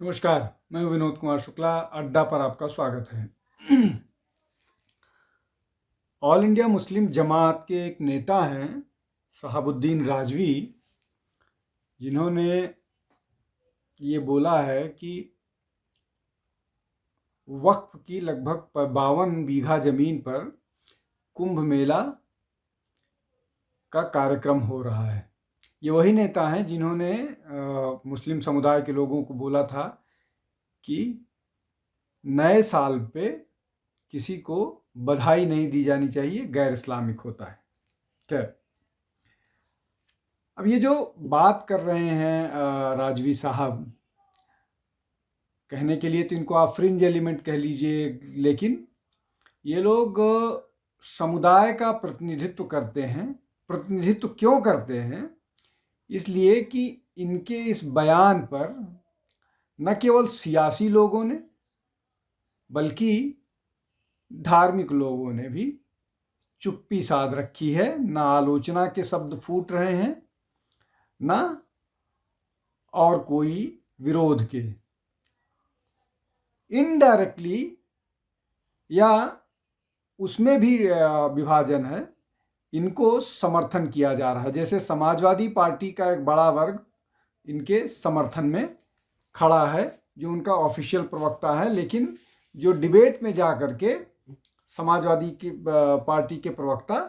नमस्कार, मैं हूं विनोद कुमार शुक्ला। अड्डा पर आपका स्वागत है। ऑल इंडिया मुस्लिम जमात के एक नेता हैं शहाबुद्दीन राजवी, जिन्होंने ये बोला है कि वक्फ की लगभग 52 बीघा जमीन पर कुंभ मेला का कार्यक्रम हो रहा है। ये वही नेता हैं जिन्होंने मुस्लिम समुदाय के लोगों को बोला था कि नए साल पे किसी को बधाई नहीं दी जानी चाहिए, गैर इस्लामिक होता है। खैर, अब ये जो बात कर रहे हैं राजवी साहब, कहने के लिए तो इनको आप फ्रिंज एलिमेंट कह लीजिए, लेकिन ये लोग समुदाय का प्रतिनिधित्व करते हैं। प्रतिनिधित्व क्यों करते हैं? इसलिए कि इनके इस बयान पर न केवल सियासी लोगों ने बल्कि धार्मिक लोगों ने भी चुप्पी साध रखी है। ना आलोचना के शब्द फूट रहे हैं, ना और कोई विरोध के। इनडायरेक्टली या उसमें भी विभाजन है, इनको समर्थन किया जा रहा है। जैसे समाजवादी पार्टी का एक बड़ा वर्ग इनके समर्थन में खड़ा है, जो उनका ऑफिशियल प्रवक्ता है, लेकिन जो डिबेट में जा करके समाजवादी की पार्टी के प्रवक्ता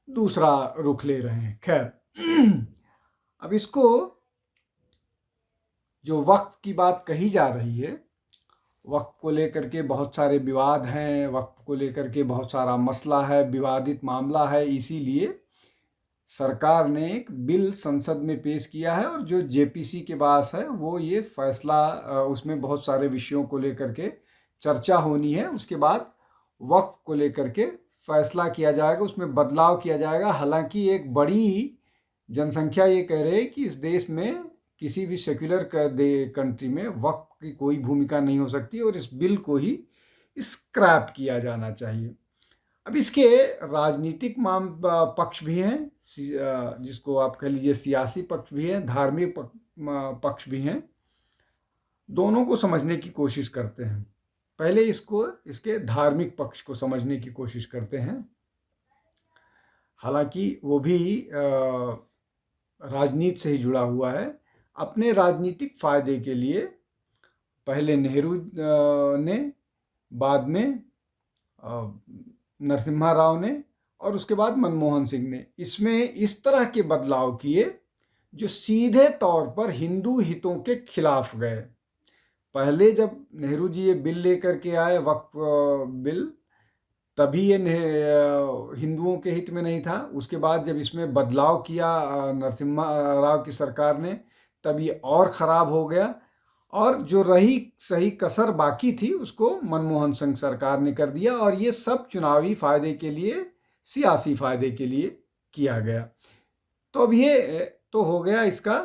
दूसरा रुख ले रहे हैं। खैर, अब इसको जो वक्फ की बात कही जा रही है, वक्फ को लेकर के बहुत सारे विवाद हैं, वक्फ को लेकर के बहुत सारा मसला है, विवादित मामला है। इसीलिए सरकार ने एक बिल संसद में पेश किया है और जो जेपीसी के पास है वो ये फैसला, उसमें बहुत सारे विषयों को लेकर के चर्चा होनी है। उसके बाद वक्फ को लेकर के फैसला किया जाएगा, उसमें बदलाव किया जाएगा। हालांकि एक बड़ी जनसंख्या ये कह रही है कि इस देश में किसी भी सेक्युलर कंट्री में वक्फ की कोई भूमिका नहीं हो सकती और इस बिल को ही स्क्रैप किया जाना चाहिए। अब इसके राजनीतिक पक्ष भी हैं, जिसको आप कह लीजिए सियासी पक्ष भी हैं, धार्मिक पक्ष भी हैं। दोनों को समझने की कोशिश करते हैं। पहले इसके धार्मिक पक्ष को समझने की कोशिश करते हैं। हालांकि वो भी राजनीति से ही जुड़ा हुआ है। अपने राजनीतिक फायदे के लिए पहले नेहरू ने, बाद में नरसिम्हा राव ने और उसके बाद मनमोहन सिंह ने इसमें इस तरह के बदलाव किए जो सीधे तौर पर हिंदू हितों के खिलाफ गए। पहले जब नेहरू जी ये बिल लेकर के आए, वक्फ बिल, तभी ये हिंदुओं के हित में नहीं था। उसके बाद जब इसमें बदलाव किया नरसिम्हा राव की सरकार ने, तब ये और ख़राब हो गया और जो रही सही कसर बाकी थी उसको मनमोहन सिंह सरकार ने कर दिया। और ये सब चुनावी फायदे के लिए, सियासी फायदे के लिए किया गया। तो अब ये तो हो गया इसका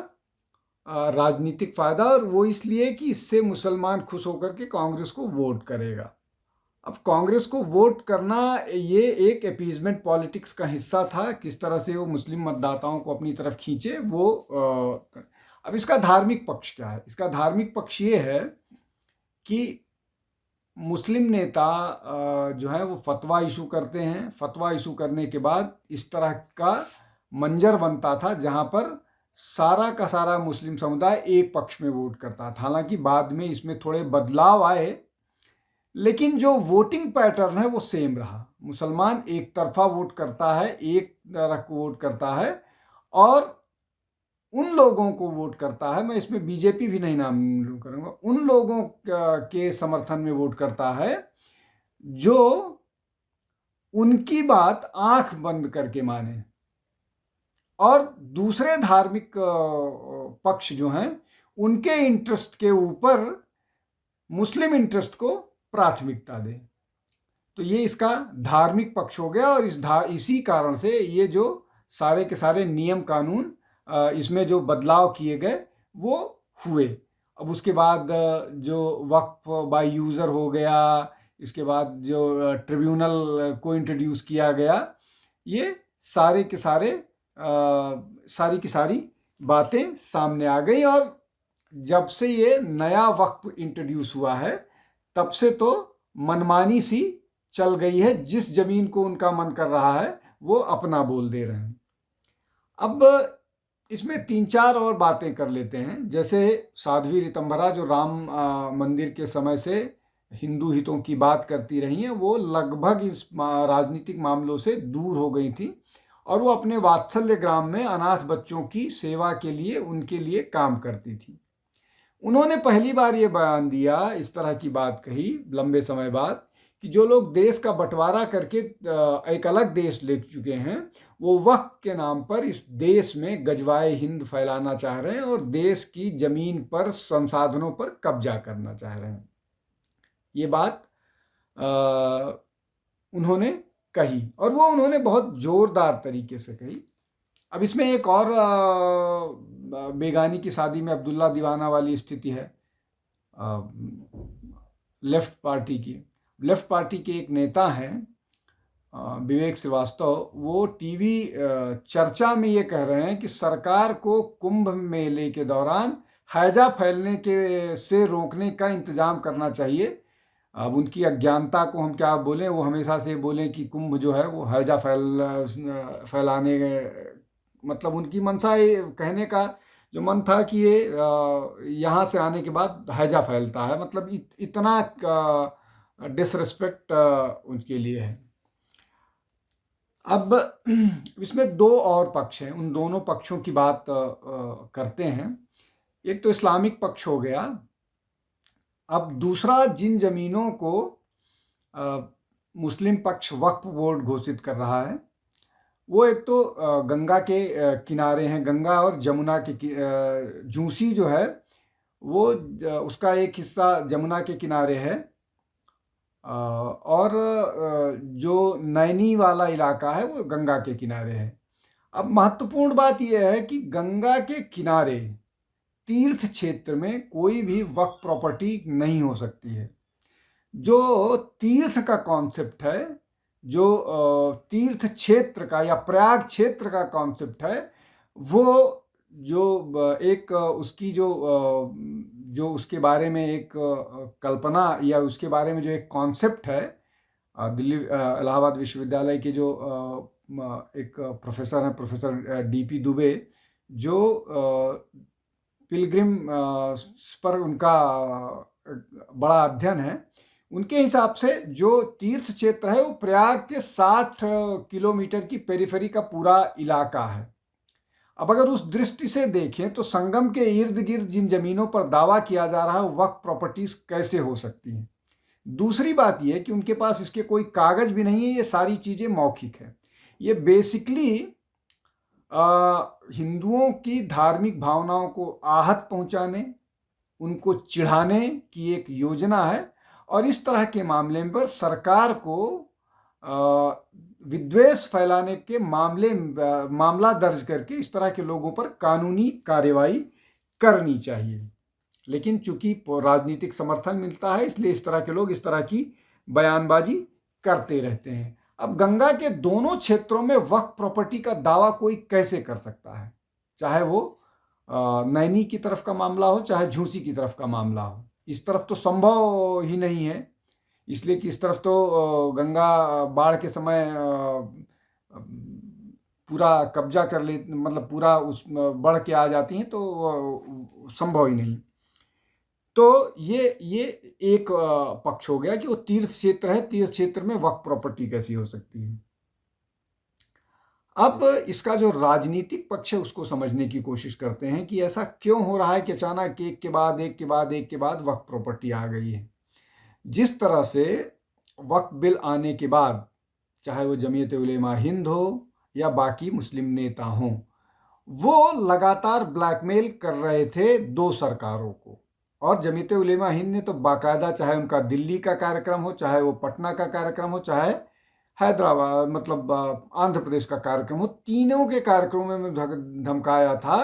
राजनीतिक फायदा, और वो इसलिए कि इससे मुसलमान खुश होकर के कांग्रेस को वोट करेगा। अब कांग्रेस को वोट करना ये एक अपीजमेंट पॉलिटिक्स का हिस्सा था, किस तरह से वो मुस्लिम मतदाताओं को अपनी तरफ खींचे वो। अब इसका धार्मिक पक्ष क्या है? इसका धार्मिक पक्ष ये है कि मुस्लिम नेता जो है वो फतवा इशू करते हैं। फतवा इशू करने के बाद इस तरह का मंजर बनता था जहां पर सारा का सारा मुस्लिम समुदाय एक पक्ष में वोट करता था। हालांकि बाद में इसमें थोड़े बदलाव आए, लेकिन जो वोटिंग पैटर्न है वो सेम रहा। मुसलमान एक तरफा वोट करता है, एक तरह को वोट करता है और उन लोगों को वोट करता है, मैं इसमें बीजेपी भी नहीं नाम करूंगा, उन लोगों के समर्थन में वोट करता है जो उनकी बात आंख बंद करके माने। और दूसरे धार्मिक पक्ष जो हैं उनके इंटरेस्ट के ऊपर मुस्लिम इंटरेस्ट को प्राथमिकता दे। तो ये इसका धार्मिक पक्ष हो गया। और इसी कारण से ये जो सारे के सारे नियम कानून इसमें जो बदलाव किए गए वो हुए। अब उसके बाद जो वक्फ बाय यूज़र हो गया, इसके बाद जो ट्रिब्यूनल को इंट्रोड्यूस किया गया, ये सारे के सारे सारी की सारी बातें सामने आ गई। और जब से ये नया वक्फ इंट्रोड्यूस हुआ है तब से तो मनमानी सी चल गई है। जिस जमीन को उनका मन कर रहा है वो अपना बोल दे रहे हैं। अब इसमें 3-4 और बातें कर लेते हैं। जैसे साध्वी ऋतंभरा जो राम मंदिर के समय से हिंदू हितों की बात करती रही हैं, वो लगभग इस राजनीतिक मामलों से दूर हो गई थी और वो अपने वात्सल्य ग्राम में अनाथ बच्चों की सेवा के लिए उनके लिए काम करती थी। उन्होंने पहली बार ये बयान दिया, इस तरह की बात कही लंबे समय बाद, कि जो लोग देश का बंटवारा करके एक अलग देश ले चुके हैं, वो वक्त के नाम पर इस देश में गजवाए हिंद फैलाना चाह रहे हैं और देश की जमीन पर संसाधनों पर कब्जा करना चाह रहे हैं। ये बात उन्होंने कही और वो उन्होंने बहुत जोरदार तरीके से कही। अब इसमें एक और बेगानी की शादी में अब्दुल्ला दीवाना वाली स्थिति है लेफ्ट पार्टी की। लेफ्ट पार्टी के एक नेता हैं विवेक श्रीवास्तव, वो टीवी चर्चा में ये कह रहे हैं कि सरकार को कुंभ मेले के दौरान हैजा फैलने के से रोकने का इंतजाम करना चाहिए। अब उनकी अज्ञानता को हम क्या बोलें, वो हमेशा से बोलें कि कुंभ जो है वो हैजा फैलाने, मतलब उनकी मंशा कहने का जो मन था कि ये यहाँ से आने के बाद हैजा फैलता है, मतलब इतना डिसरिस्पेक्ट उनके लिए है। अब इसमें 2 और पक्ष हैं, उन दोनों पक्षों की बात करते हैं। एक तो इस्लामिक पक्ष हो गया। अब दूसरा, जिन जमीनों को मुस्लिम पक्ष वक्फ बोर्ड घोषित कर रहा है, वो एक तो गंगा के किनारे हैं, गंगा और जमुना के झूसी जो है वो उसका एक हिस्सा जमुना के किनारे है और जो नैनी वाला इलाका है वो गंगा के किनारे है। अब महत्वपूर्ण बात यह है कि गंगा के किनारे तीर्थ क्षेत्र में कोई भी वक्फ प्रॉपर्टी नहीं हो सकती है। जो तीर्थ का कॉन्सेप्ट है, जो तीर्थ क्षेत्र का या प्रयाग क्षेत्र का कॉन्सेप्ट है, वो जो एक उसकी जो उसके बारे में एक कल्पना या उसके बारे में जो एक कॉन्सेप्ट है, दिल्ली इलाहाबाद विश्वविद्यालय के जो एक प्रोफेसर हैं, प्रोफेसर डीपी दुबे, जो पिलग्रिम पर उनका बड़ा अध्ययन है, उनके हिसाब से जो तीर्थ क्षेत्र है वो प्रयाग के 60 किलोमीटर की पेरिफेरी का पूरा इलाका है। अब अगर उस दृष्टि से देखें तो संगम के इर्द गिर्द जिन जमीनों पर दावा किया जा रहा है वक्फ प्रॉपर्टीज कैसे हो सकती हैं। दूसरी बात यह कि उनके पास इसके कोई कागज भी नहीं है, ये सारी चीजें मौखिक है। ये बेसिकली हिंदुओं की धार्मिक भावनाओं को आहत पहुंचाने, उनको चिढ़ाने की एक योजना है और इस तरह के मामले पर सरकार को विद्वेष फैलाने के मामला दर्ज करके इस तरह के लोगों पर कानूनी कार्रवाई करनी चाहिए। लेकिन चूंकि राजनीतिक समर्थन मिलता है इसलिए इस तरह के लोग इस तरह की बयानबाजी करते रहते हैं। अब गंगा के दोनों क्षेत्रों में वक्फ प्रॉपर्टी का दावा कोई कैसे कर सकता है, चाहे वो नैनी की तरफ का मामला हो चाहे झूसी की तरफ का मामला हो। इस तरफ तो संभव ही नहीं है, इसलिए कि इस तरफ तो गंगा बाढ़ के समय पूरा कब्जा कर ले, मतलब पूरा उस बढ़ के आ जाती हैं, तो संभव ही नहीं। तो ये एक पक्ष हो गया कि वो तीर्थ क्षेत्र है, तीर्थ क्षेत्र में वक्फ प्रॉपर्टी कैसी हो सकती है। अब इसका जो राजनीतिक पक्ष है उसको समझने की कोशिश करते हैं कि ऐसा क्यों हो रहा है कि अचानक एक के बाद वक्फ प्रॉपर्टी आ गई है। जिस तरह से वक्फ बिल आने के बाद, चाहे वो जमीयत उलेमा हिंद हो या बाकी मुस्लिम नेता हों, वो लगातार ब्लैकमेल कर रहे थे 2 सरकारों को। और जमीयत उलेमा हिंद ने तो बाकायदा, चाहे उनका दिल्ली का कार्यक्रम हो, चाहे वो पटना का कार्यक्रम हो, चाहे हैदराबाद मतलब आंध्र प्रदेश का कार्यक्रम हो, तीनों के कार्यक्रमों में धमकाया था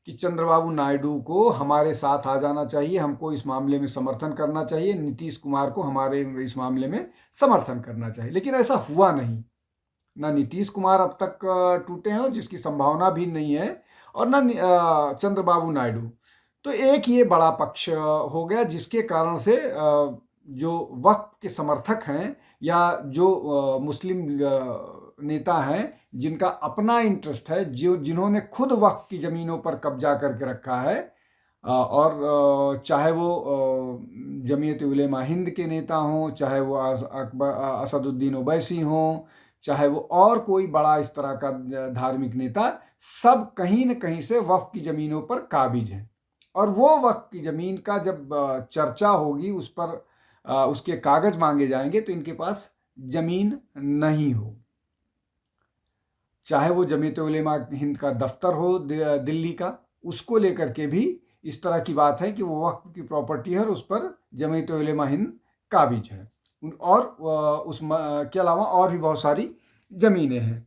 कि चंद्रबाबू नायडू को हमारे साथ आ जाना चाहिए, हमको इस मामले में समर्थन करना चाहिए, नीतीश कुमार को हमारे इस मामले में समर्थन करना चाहिए। लेकिन ऐसा हुआ नहीं। ना नीतीश कुमार अब तक टूटे हैं और जिसकी संभावना भी नहीं है, और ना चंद्रबाबू नायडू। तो एक ये बड़ा पक्ष हो गया जिसके कारण से जो वक्फ के समर्थक हैं या जो मुस्लिम नेता हैं जिनका अपना इंटरेस्ट है, जो जिन्होंने खुद वक्फ की ज़मीनों पर कब्जा करके रखा है, और चाहे वो जमीयत उलेमा हिंद के नेता हों, चाहे वो असदुद्दीन ओवैसी हों, चाहे वो और कोई बड़ा इस तरह का धार्मिक नेता, सब कहीं न कहीं से वक्फ की ज़मीनों पर काबिज हैं। और वो वक्फ की ज़मीन का जब चर्चा होगी, उस पर उसके कागज़ मांगे जाएंगे, तो इनके पास ज़मीन नहीं हो। चाहे वो जमीयत उलेमा हिंद का दफ्तर हो दिल्ली का, उसको लेकर के भी इस तरह की बात है कि वो वक्फ की प्रॉपर्टी है और उस पर जमीयत उलेमा हिंद काबिज है। और उस के अलावा और भी बहुत सारी ज़मीनें हैं।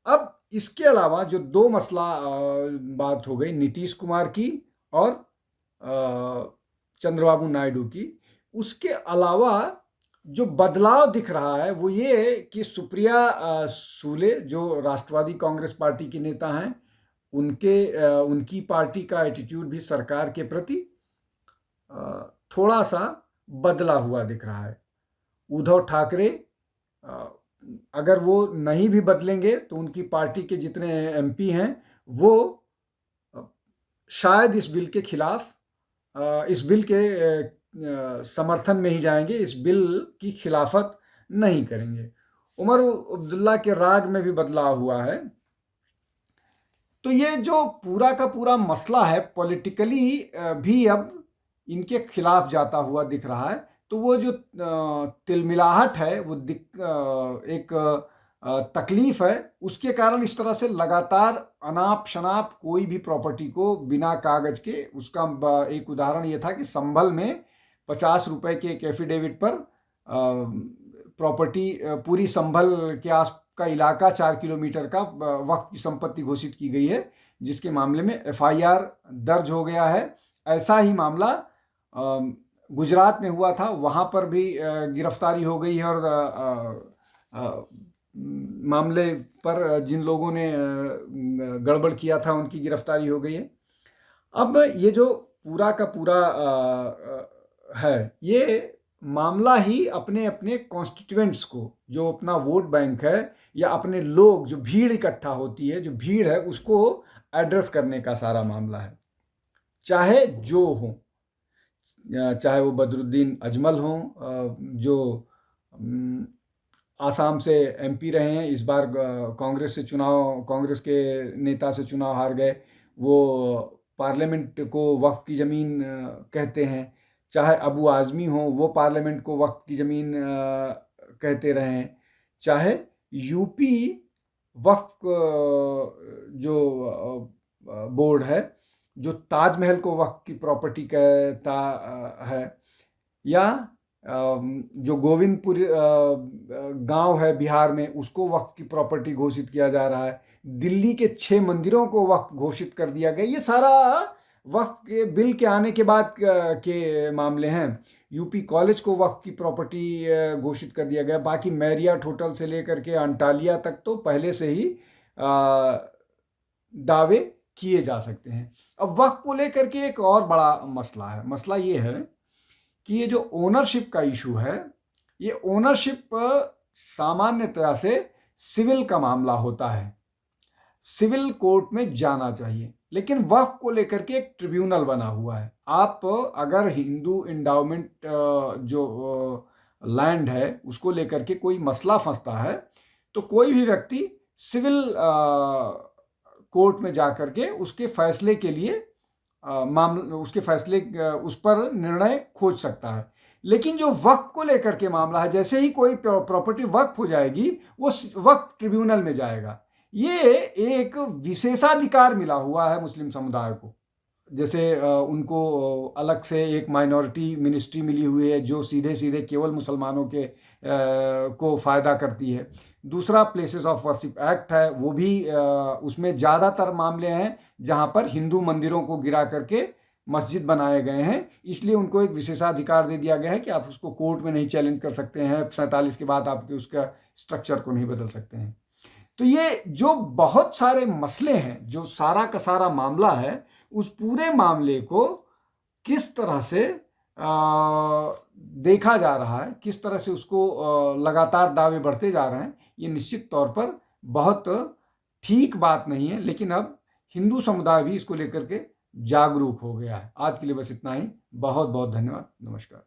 अब इसके अलावा जो दो मसला बात हो गई नीतीश कुमार की और चंद्रबाबू नायडू की, उसके अलावा जो बदलाव दिख रहा है वो ये है कि सुप्रिया सूले जो राष्ट्रवादी कांग्रेस पार्टी की नेता हैं, उनकी पार्टी का एटीट्यूड भी सरकार के प्रति थोड़ा सा बदला हुआ दिख रहा है। उद्धव ठाकरे अगर वो नहीं भी बदलेंगे तो उनकी पार्टी के जितने एमपी हैं वो शायद इस बिल के खिलाफ, इस बिल के समर्थन में ही जाएंगे, इस बिल की खिलाफत नहीं करेंगे। उमर अब्दुल्ला के राग में भी बदलाव हुआ है। तो ये जो पूरा का पूरा मसला है पॉलिटिकली भी अब इनके खिलाफ जाता हुआ दिख रहा है। तो वो जो तिलमिलाहट है, वो एक तकलीफ है, उसके कारण इस तरह से लगातार अनाप शनाप कोई भी प्रॉपर्टी को बिना कागज के, उसका एक उदाहरण ये था कि संभल में 50 रुपए के एक एफिडेविट पर प्रॉपर्टी पूरी संभल के आस का इलाका 4 किलोमीटर का वक्फ की संपत्ति घोषित की गई है, जिसके मामले में एफआईआर दर्ज हो गया है। ऐसा ही मामला गुजरात में हुआ था, वहाँ पर भी गिरफ्तारी हो गई है और मामले पर जिन लोगों ने गड़बड़ किया था उनकी गिरफ्तारी हो गई है। अब ये जो पूरा का पूरा है, ये मामला ही अपने अपने कॉन्स्टिट्यूएंट्स को, जो अपना वोट बैंक है या अपने लोग, जो भीड़ इकट्ठा होती है, जो भीड़ है, उसको एड्रेस करने का सारा मामला है। चाहे जो हो, चाहे वो बदरुद्दीन अजमल हों जो आसाम से एमपी रहे हैं, इस बार कांग्रेस के नेता से चुनाव हार गए, वो पार्लियामेंट को वक्फ की ज़मीन कहते हैं। चाहे अबू आज़मी हो, वो पार्लियामेंट को वक्फ की ज़मीन कहते रहे हैं। चाहे यूपी वक्फ जो बोर्ड है, जो ताजमहल को वक्फ की प्रॉपर्टी कहता है, या जो गोविंदपुर गांव है बिहार में, उसको वक्फ की प्रॉपर्टी घोषित किया जा रहा है। दिल्ली के 6 मंदिरों को वक्फ घोषित कर दिया गया। ये सारा वक्फ के बिल के आने के बाद के मामले हैं। यूपी कॉलेज को वक्फ की प्रॉपर्टी घोषित कर दिया गया। बाकी मैरियट होटल से लेकर के अंटालिया तक तो पहले से ही दावे किए जा सकते हैं। अब वक्फ को लेकर के एक और बड़ा मसला है। मसला ये है कि ये जो ओनरशिप का इशू है, ये ओनरशिप सामान्यतया से सिविल का मामला होता है, सिविल कोर्ट में जाना चाहिए। लेकिन वक्फ को लेकर के एक ट्रिब्यूनल बना हुआ है। आप अगर हिंदू इंडाउमेंट जो लैंड है उसको लेकर के कोई मसला फंसता है, तो कोई भी व्यक्ति सिविल कोर्ट में जा कर के उसके फैसले के लिए उसके फैसले उस पर निर्णय खोज सकता है। लेकिन जो वक्फ को लेकर के मामला है, जैसे ही कोई प्रॉपर्टी वक्फ हो जाएगी, वो वक्फ ट्रिब्यूनल में जाएगा। ये एक विशेषाधिकार मिला हुआ है मुस्लिम समुदाय को। जैसे उनको अलग से एक माइनॉरिटी मिनिस्ट्री मिली हुई है जो सीधे सीधे केवल मुसलमानों के को फ़ायदा करती है। दूसरा प्लेसेस ऑफ वर्शिप एक्ट है, वो भी उसमें ज़्यादातर मामले हैं जहाँ पर हिंदू मंदिरों को गिरा करके मस्जिद बनाए गए हैं। इसलिए उनको एक विशेषाधिकार दे दिया गया है कि आप उसको कोर्ट में नहीं चैलेंज कर सकते हैं, 47 के बाद आपके उसका स्ट्रक्चर को नहीं बदल सकते हैं। तो ये जो बहुत सारे मसले हैं, जो सारा का सारा मामला है, उस पूरे मामले को किस तरह से देखा जा रहा है, किस तरह से उसको लगातार दावे बढ़ते जा रहे हैं, ये निश्चित तौर पर बहुत ठीक बात नहीं है। लेकिन अब हिंदू समुदाय भी इसको लेकर के जागरूक हो गया है। आज के लिए बस इतना ही। बहुत बहुत धन्यवाद। नमस्कार।